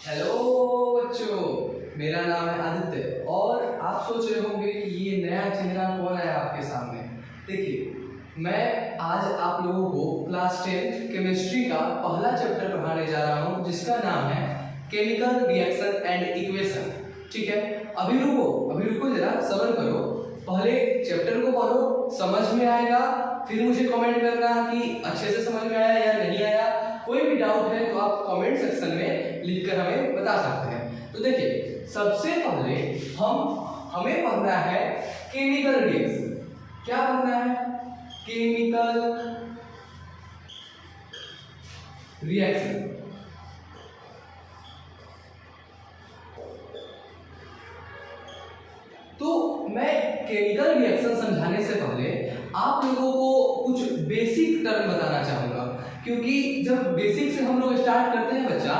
Hello बच्चों, मेरा नाम है आदित्य और आप सोच रहे होंगे कि ये नया चेहरा कौन है आपके सामने। देखिए, मैं आज आप लोगों को क्लास 10 केमिस्ट्री का पहला चैप्टर पढ़ाने जा रहा हूँ जिसका नाम है केमिकल रिएक्शन एंड इक्वेशन। ठीक है, अभी रुको जरा, सब्र करो। पहले चैप्टर को पढ़ो, समझ में आएगा, फिर मुझे कमेंट करना कि अच्छे से समझ में आया या नहीं आया। कोई भी डाउट है तो आप कमेंट सेक्शन में लिखकर हमें बता सकते हैं। तो देखिए, सबसे पहले हमें पढ़ना है केमिकल रिएक्शन। क्या पढ़ना है? Chemical reaction. तो मैं केमिकल रिएक्शन समझाने से पहले आप लोगों को कुछ बेसिक टर्म बताना चाहूंगा, क्योंकि जब बेसिक से हम लोग स्टार्ट करते हैं बच्चा,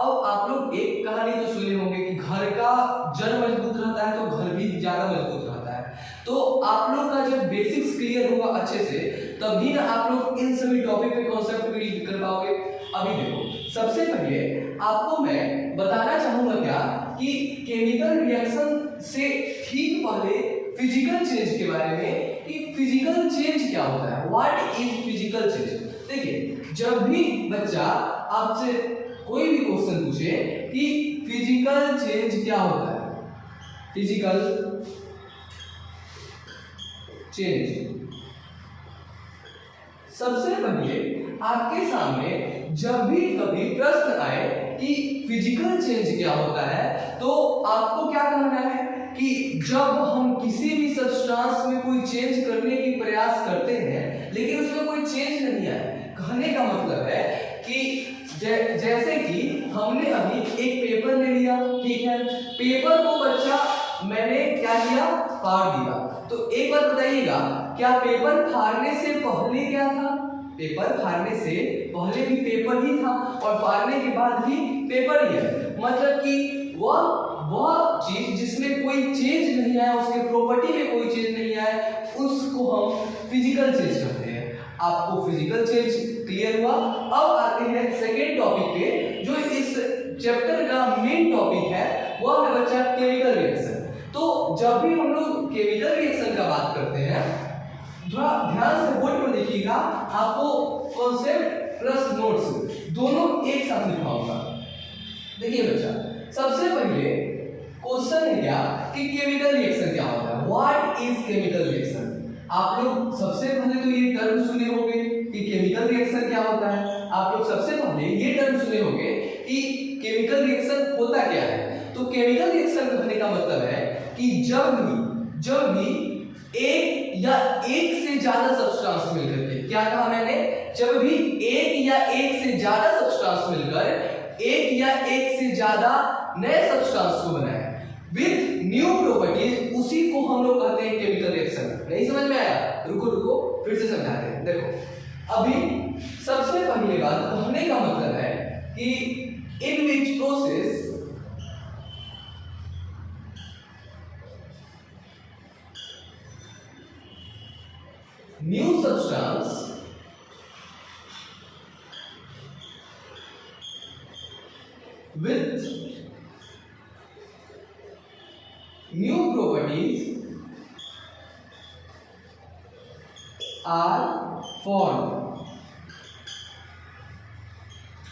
अब आप लोग एक कहानी तो सुने होंगे कि घर का जड़ मजबूत रहता है तो घर भी ज्यादा मजबूत रहता है। तो आप लोग का जब बेसिक्स क्लियर होगा अच्छे से, तभी ना आप लोग इन सभी टॉपिक पे कॉन्सेप्ट क्लियर कर पाओगे। अभी देखो, सबसे पहले आपको मैं बताना चाहूंगा क्या कि केमिकल रिएक्शन से ठीक पहले फिजिकल चेंज के बारे में, कि फिजिकल चेंज क्या होता है, व्हाट इज फिजिकल चेंज। देखिए, जब भी बच्चा आपसे कोई भी क्वेश्चन पूछे कि फिजिकल चेंज क्या होता है, फिजिकल चेंज, सबसे पहले आपके सामने जब भी कभी प्रश्न आए कि फिजिकल चेंज क्या होता है, तो आपको क्या कहना है कि जब हम किसी भी सब्सटेंस में कोई चेंज करने की प्रयास करते हैं लेकिन उसमें कोई चेंज नहीं आया। कहने का मतलब है कि जैसे कि हमने अभी एक पेपर ले लिया, ठीक है, पेपर को बच्चा मैंने क्या किया, फाड़ दिया। तो एक बात बताइएगा, क्या पेपर फाड़ने से पहले क्या था? पेपर फाड़ने से पहले भी पेपर ही था और फाड़ने के बाद भी पेपर ही है। मतलब कि वह चीज जिसमें कोई चेंज नहीं आया, उसके प्रॉपर्टी में कोई चेंज नहीं आया, उसको हम फिजिकल चेंज कहते हैं। आपको फिजिकल चेंज क्लियर हुआ। अब आते हैं सेकेंड टॉपिक पे, जो इस चैप्टर का मेन टॉपिक है, वह है बच्चा केमिकल रिएक्शन। तो जब भी हम लोग केमिकल रिएक्शन का बात करते हैं, थोड़ा ध्यान से बोर्ड पर देखिएगा, आपको कॉन्सेप्ट प्लस नोट्स दोनों एक साथ लिखाऊंगा। देखिए बच्चा, सबसे पहले क्वेश्चन है क्या कि केमिकल रिएक्शन क्या होता है, व्हाट इज केमिकल रिएक्शन। आप लोग सबसे पहले तो ये टर्म सुने होंगे कि केमिकल रिएक्शन क्या होता है। आप लोग सबसे पहले ये टर्म सुने होंगे कि केमिकल रिएक्शन होता क्या है। तो केमिकल रिएक्शन कहने का मतलब है कि जब भी एक या एक से ज्यादा सब्सटेंस मिलकर के, क्या कहा मैंने, जब भी एक या एक से ज्यादा सब्सटेंस मिलकर एक या एक से ज्यादा नए सब्सटेंस को बनाए विथ न्यू प्रॉपर्टीज, उसी को हम लोग कहते हैं केमिकल रिएक्शन। नहीं समझ में आया? रुको फिर से समझाते हैं। देखो, अभी सबसे पहली बात कहने का मतलब है कि in which process new substance with new properties are formed।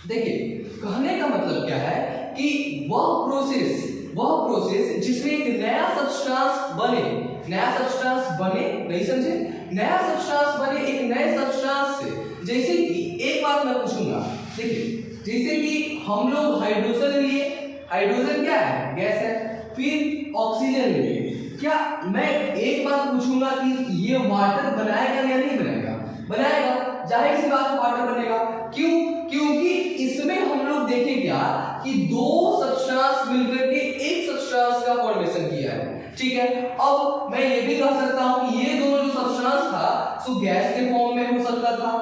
देखिए, कहने का मतलब क्या है कि वह प्रोसेस जिसमें एक नया सब्सटेंस बने, नहीं समझे, नया सब्सटेंस बने एक नए सब्सटेंस से। जैसे कि एक बात मैं पूछूंगा, देखिए, जैसे कि हम लोग हाइड्रोजन लिए, हाइड्रोजन क्या है, गैस है, फिर ऑक्सीजन ले लिए, क्या मैं एक बात पूछूंगा कि ये वाटर बनाएगा या नहीं बनाएगा? बनाएगा, जाहिर सी बात वाटर बनेगा। क्यों? क्योंकि इसमें हम लोग देखें क्या कि दो सब्सटेंस मिलकर के एक सब्सटेंस का फॉर्मेशन किया है। ठीक है, अब मैं ये भी कह सकता हूं कि ये दोनों जो सब्सटेंस था सो गैस के फॉर्म में हो सकता था,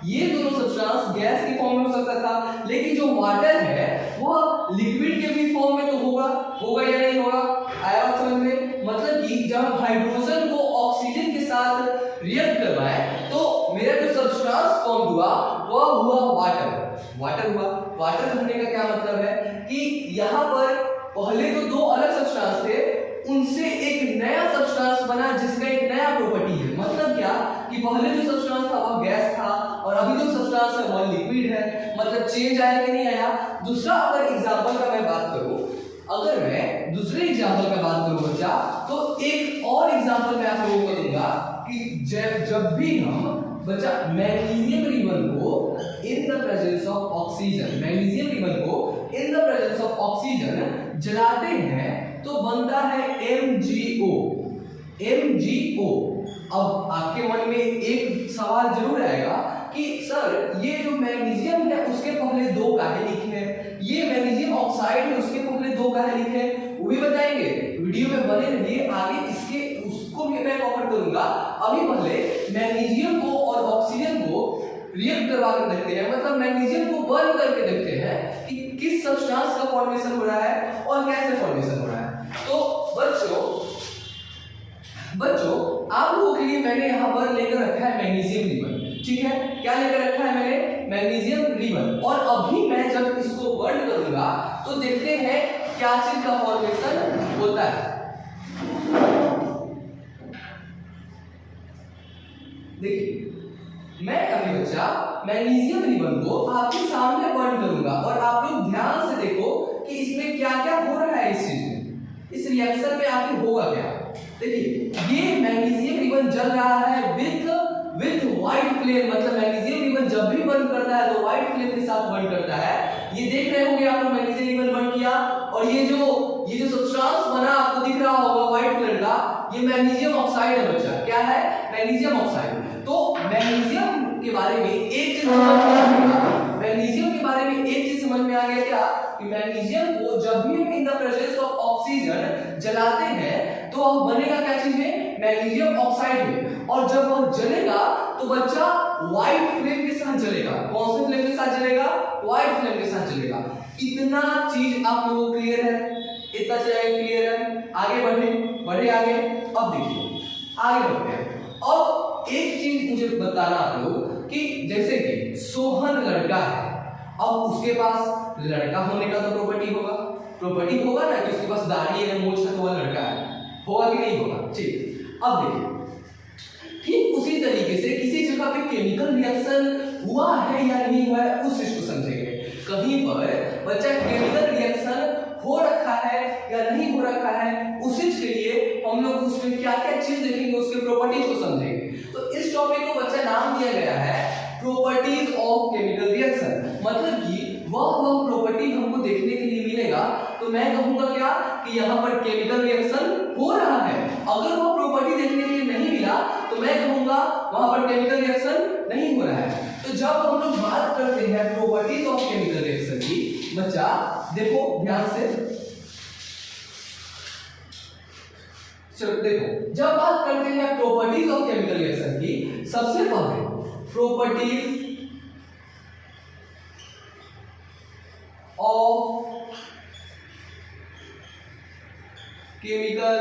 ये दोनों सब्सटेंस गैस के फॉर्म में हो सकता था, लेकिन जो वाटर है वह लिक्विड के भी फॉर्म में तो होगा या नहीं होगा? आया बात समझ में? मतलब कि जब हम हाइड्रोजन को ऑक्सीजन के साथ रिएक्ट करवाएं तो मेरा जो सब्सटेंस फॉर्म हुआ वह हुआ वाटर। वाटर हुआ। वाटर होने का क्या मतलब है कि यहाँ पर पहले तो दो अलग सब्सटेंस थे, उनसे एक नया सब्सटेंस बना जिसका एक नया प्रॉपर्टी है। मतलब क्या कि पहले जो सब्सटेंस था वह गैस था और अभी जो सब्सटेंस है वह लिक्विड है। मतलब चेंज आया कि नहीं आया। दूसरा अगर एग्जांपल का मैं बात करूं, अगर मैं दूसरे एग्जांपल का बात करूं बच्चा, तो एक और एग्जांपल मैं आप लोगों को दूंगा कि जब भी हम बच्चा मैग्नीशियम रिबन को in the presence of oxygen, magnesium ribbon को in the presence of oxygen जलाते हैं तो बनता है MgO। MgO। अब आपके मन में एक सवाल जरूर आएगा कि सर ये जो मैग्नीशियम है उसके पहले दो काहे लिखे हैं, ये मैग्नीशियम ऑक्साइड है उसके पहले दो काहे लिखे हैं, वो भी बताएंगे। वीडियो में बने रहिए, आगे इसके उसको भी मैं कवर करूंगा। अभी पहले मैग्नीशियम को और ऑक्सीजन को रिएक्ट करवा कर देखते हैं, मतलब मैग्नीशियम को बर्न करके देखते हैं कि किस सब्सटेंस का फॉर्मेशन हो रहा है और कैसे फॉर्मेशन हो रहा है। तो बच्चों आप लोगों के लिए मैंने यहाँ पर लेकर रखा है मैग्नीशियम रिबन। ठीक है, क्या लेकर रखा है मैंने? Magnesium ribbon. और अभी मैं जब इसको बर्न करूंगा तो देखते हैं क्या चीज का फॉर्मेशन होता है। देखिए मैं अभी बच्चा मैग्नीशियम रिबन को आपके सामने बर्न करूंगा और आप लोग ध्यान से देखो कि इसमें क्या क्या हो रहा है, इस चीज में, इस रिएक्शन में आखिर होगा क्या। देखिए ये मैग्नीशियम रिबन जल रहा है विथ व्हाइट फ्लेम। मतलब मैग्नीशियम रिबन जब भी बर्न करता है तो व्हाइट फ्लेम के साथ बर्न करता है। ये देख रहे होंगे आप लोग, मैग्नीशियम रिबन बर्न किया और ये जो सब्सटेंस बना आपको दिख रहा होगा व्हाइट कलर का, ये मैग्नीशियम ऑक्साइड है बच्चा। क्या है? Magnesium oxide. तो मैग्नीशियम के बारे में एक चीज समझ में आ गया, मैग्नीशियम के बारे में एक चीज समझ में आ गया क्या कि मैग्नीशियम को जब भी हम इन द प्रेजेंस ऑफ ऑक्सीजन जलाते हैं तो बनेगा क्या चीज में? मैग्नीशियम ऑक्साइड में। और जब वह जलेगा तो बच्चा व्हाइट फ्लेम के साथ जलेगा। कौन से फ्लेम के साथ जलेगा? व्हाइट फ्लेम के साथ जलेगा। इतना चीज आप लोगों को क्लियर है? इतना चीज क्लियर है? आगे बढ़े आगे। अब देखिए आगे बढ़ते हैं। अब एक चीज मुझे बताना आप लोग कि जैसे कि सोहन लड़का है, अब उसके पास लड़का होने का तो प्रॉपर्टी होगा ना कि उसके पास दाढ़ी है, मूंछ है, तो वह लड़का है, होगा कि नहीं होगा? ठीक। अब देखिए ठीक उसी तरीके से किसी जगह पे केमिकल रिएक्शन हुआ है या नहीं हुआ है उस चीज को समझेंगे। कहीं पर बच्चा केमिकल रिएक्शन हो रखा है या नहीं हो रखा है, उसी के लिए हम लोग उसमें क्या क्या चीज देखेंगे, उसके प्रॉपर्टीज को समझेंगे। तो इस टॉपिक को बच्चा नाम दिया गया है प्रॉपर्टीज ऑफ केमिकल रिएक्शन। मतलब कि वह प्रॉपर्टी हमको देखने के लिए मिलेगा तो मैं कहूंगा क्या कि यहाँ पर केमिकल रिएक्शन हो रहा है। अगर वह प्रॉपर्टी देखने के लिए नहीं मिला तो मैं कहूंगा वहां पर केमिकल रिएक्शन नहीं हो रहा है। तो जब हम लोग बात करते हैं प्रॉपर्टीज ऑफ केमिकल रिएक्शन की, बच्चा देखो ध्यान से, चलो देखो, जब बात करते हैं प्रॉपर्टीज ऑफ केमिकल रिएक्शन की, सबसे पहले प्रॉपर्टीज ऑफ केमिकल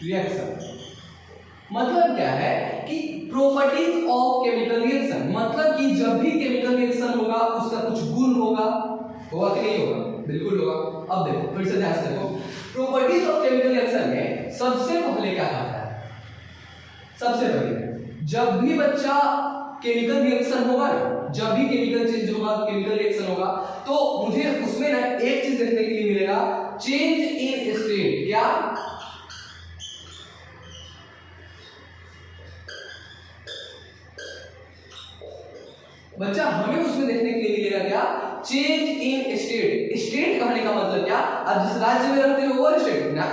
रिएक्शन मतलब क्या है कि प्रॉपर्टीज ऑफ केमिकल रिएक्शन मतलब कि जब भी केमिकल रिएक्शन होगा उसका कुछ गुण होगा कि नहीं होगा? बिल्कुल होगा। अब देखो फिर से ध्यान से देखो, प्रॉपर्टीज ऑफ केमिकल रिएक्शन में सबसे पहले क्या आता है? सबसे पहले जब भी बच्चा केमिकल रिएक्शन होगा ना, जब भी केमिकल चेंज होगा, केमिकल रिएक्शन होगा, तो मुझे उसमें ना एक चीज देखने के लिए मिलेगा, चेंज इन स्टेट। क्या? बच्चा हमें उसमें देखने के लिए मिलेगा क्या? Change in state. स्टेट कहने का मतलब क्या? आप जिस राज्य में रहते हो वो स्टेट ना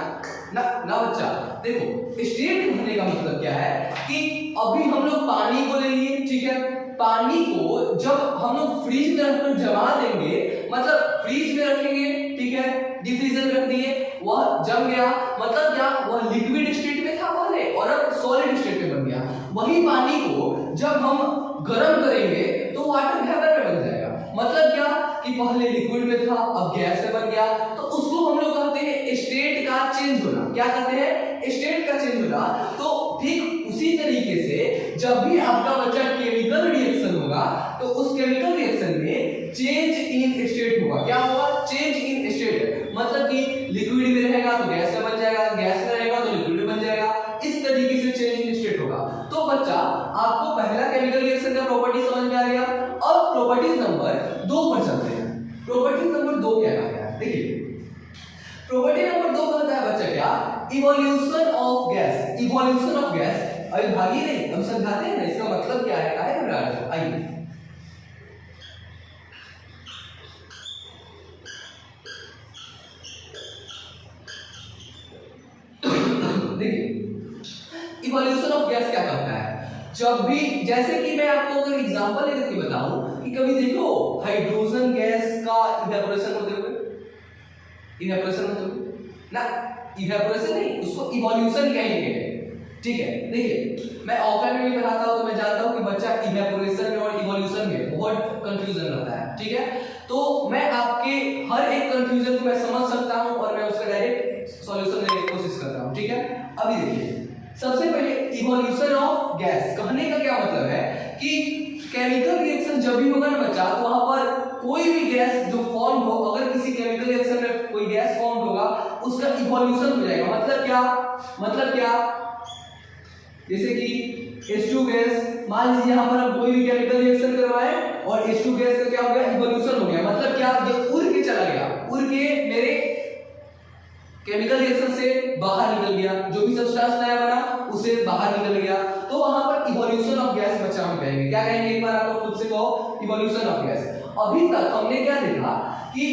बच्चा। देखो स्टेट कहने का मतलब क्या है कि अभी हम लोग पानी को ले लिए, ठीक है, पानी को जब हम लोग फ्रीज में रखकर जमा देंगे, मतलब फ्रीज में रखेंगे, ठीक है, डिफ्रीजर रख दिए, वह जम गया, मतलब क्या? वह लिक्विड स्टेट में था पहले और अब सॉलिड स्टेट में बन गया। वही पानी को जब हम गर्म करेंगे तो वाटर वेपर में बन जाएगा। मतलब क्या कि पहले लिक्विड में था अब गैस में बन गया, तो उसको हम लोग कहते हैं स्टेट का चेंज होना। क्या कहते हैं? स्टेट का चेंज होना। तो ठीक उसी तरीके से जब भी आपका बच्चा केमिकल रिएक्शन होगा तो उस केमिकल रिएक्शन में चेंज इन स्टेट होगा। क्या होगा? चेंज इन स्टेट, मतलब कि लिक्विड में रहेगा तो गैस में बन जाएगा, गैस में रहेगा तो लिक्विड में बन जाएगा, इस तरीके से चेंज इन स्टेट होगा। तो बच्चा आपको पहला केमिकल रिएक्शन का प्रॉपर्टी समझ में आ गया। अब प्रॉपर्टीज नंबर 2 पर चलते हैं। प्रॉपर्टी नंबर 2 क्या कहता है? देखिए प्रॉपर्टी नंबर 2 कहता है बच्चा क्या? Evolution of gas. Evolution of gas अभी भागी नहीं, हम समझाते हैं ना इसका मतलब क्या है, काहे घबरा रहे हो? आइए देखिए इवोल्यूशन ऑफ गैस क्या करता है। जब भी, जैसे कि मैं आपको अगर एग्जांपल लेकर के बताऊं कि कभी देखो हाइड्रोजन गैस का इवेपोरेशन होते हुए, इवेपोरेशन होते हुए ना, इवेपोरेशन नहीं, उसको इवोल्यूशन कहेंगे, ठीक है। देखिए मैं ऑफलाइन में भी पढ़ाता हूं तो मैं जानता हूं कि बच्चा इवेपोरेशन में और इवोल्यूशन में बहुत कंफ्यूजन रहता है, ठीक है। तो मैं आपके हर एक कंफ्यूजन को मैं समझ सकता हूं और मैं उसका डायरेक्ट सॉल्यूशन देने की कोशिश करता हूं, ठीक है। अभी देखिए सबसे पहले इवोल्यूशन ऑफ गैस कहने का क्या मतलब है कि केमिकल रिएक्शन जब भी होगा ना बच्चा, तो वहां पर कोई भी गैस जो फॉर्म हो, अगर किसी केमिकल रिएक्शन में कोई गैस फॉर्म होगा उसका इवोल्यूशन हो जाएगा। मतलब क्या? मतलब क्या? जैसे कि H2 गैस, मान लीजिए यहां पर हम कोई भी केमिकल रिएक्शन करवाए और H2 गैस का क्या हो गया? इवोल्यूशन हो गया। मतलब क्या? ये उड़ के चला गया, उड़ के मेरे केमिकल रिएक्शन से बाहर निकल गया, जो भी सब्सटेंस नया बना उसे बाहर निकल गया, तो वहां पर इवोल्यूशन ऑफ गैस बच्चा हम कहेंगे। क्या कहेंगे? एक बार आप लोग खुद से कहो, इवोल्यूशन ऑफ गैस। अभी तक हमने क्या देखा कि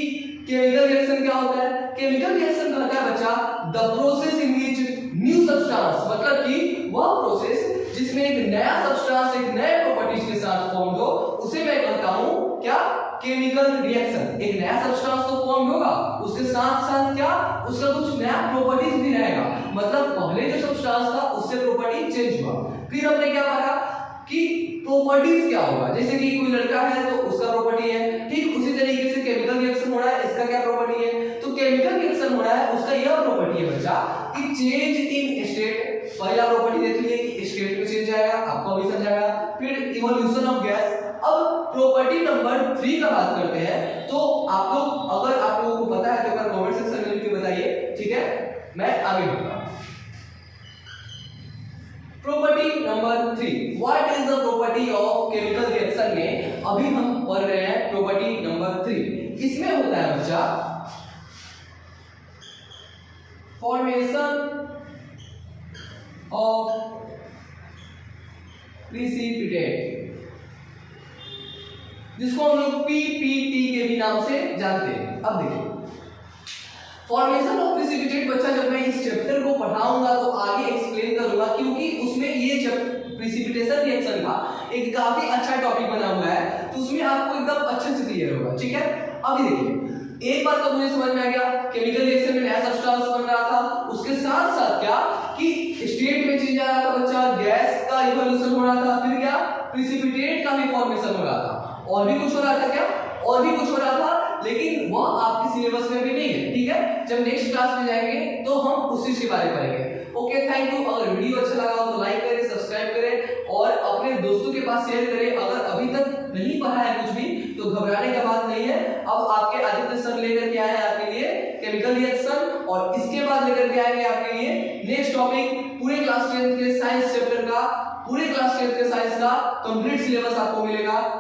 केमिकल रिएक्शन क्या होता है? केमिकल रिएक्शन कहता है बच्चा the process in which new substance, मतलब कि वह प्रोसेस जिसमें एक नया सब्सटेंस एक नए प्रॉपर्टीज के साथ फॉर्म हो, उसे मैं कहता हूं क्या? Chemical reaction. एक नया सब्सटेंस तो फॉर्म होगा, उसके साथ साथ क्या? उसका कुछ नया प्रॉपर्टीज भी रहेगा। मतलब पहले जो सब्सटेंस था उससे प्रॉपर्टी चेंज हुआ। फिर हमने क्या पढ़ा कि प्रॉपर्टीज क्या होगा। जैसे कि कोई लड़का है तो उसका प्रॉपर्टी है, ठीक उसी तरीके से केमिकल रिएक्शन हो रहा है, इसका क्या प्रॉपर्टी है? तो केमिकल रिएक्शन हो रहा है, उसका यह प्रॉपर्टी है बच्चा कि चेंज इन स्टेट। पहला प्रॉपर्टी देख लीजिए कि स्टेट में चेंज आएगा, आपको अभी समझाएगा। फिर इवोल्यूशन ऑफ गैस। अब प्रॉपर्टी नंबर 3 का बात करते हैं, तो आप लोग, अगर आप लोगों को पता है तो अगर कमेंट सेक्शन में लिख के बताइए, ठीक है। मैं आगे बढ़ता हूं। Property number 3, what is the property of chemical reaction में अभी हम पढ़ रहे हैं प्रॉपर्टी नंबर 3। इसमें होता है बच्चा फॉर्मेशन ऑफ प्रिसिपिटेट, जिसको हम लोग पीपीटी के भी नाम से जानते हैं। अब देखिए फॉर्मेशन ऑफ प्रिसिपिटेट बच्चा जब मैं इस चैप्टर को पढ़ाऊंगा तो आगे एक्सप्लेन करूंगा, क्योंकि उसमें ये प्रिसिपिटेशन रिएक्शन का एक काफी अच्छा टॉपिक बना हुआ है, तो उसमें आपको एकदम अच्छे से क्लियर होगा, ठीक है। अभी देखिए एक बात तो मुझे समझ में आ गया, केमिकल रिएक्शन में नया सब्सटेंस बन रहा था, उसके साथ साथ क्या कि स्टेट में चेंज आ रहा था बच्चा, गैस का इवोल्यूशन हो रहा था, फिर क्या प्रिसिपिटेट का भी फॉर्मेशन हो रहा था, और भी कुछ हो रहा था। क्या? और भी कुछ हो रहा था, लेकिन वह आपके सिलेबस में भी नहीं है, ठीक है। जब नेक्स्ट क्लास में जाएंगे तो हम उस चीज के बारे में पढ़ेंगे। Okay, thank you. अगर वीडियो अच्छा लगा हो तो लाइक करें, सब्सक्राइब करें और अपने दोस्तों के पास शेयर करें। अगर अभी तक नहीं पढ़ा है कुछ भी तो घबराने का बात नहीं है। अब आपके आदित्य सर लेकर के आए हैं आपके लिए केमिकल रिएक्शन, और इसके बाद लेकर के आएंगे आपके लिए नेक्स्ट टॉपिक पूरे क्लास 10 के साइंस चैप्टर का, पूरे क्लास 10 के साइंस का कंप्लीट सिलेबस आपको मिलेगा।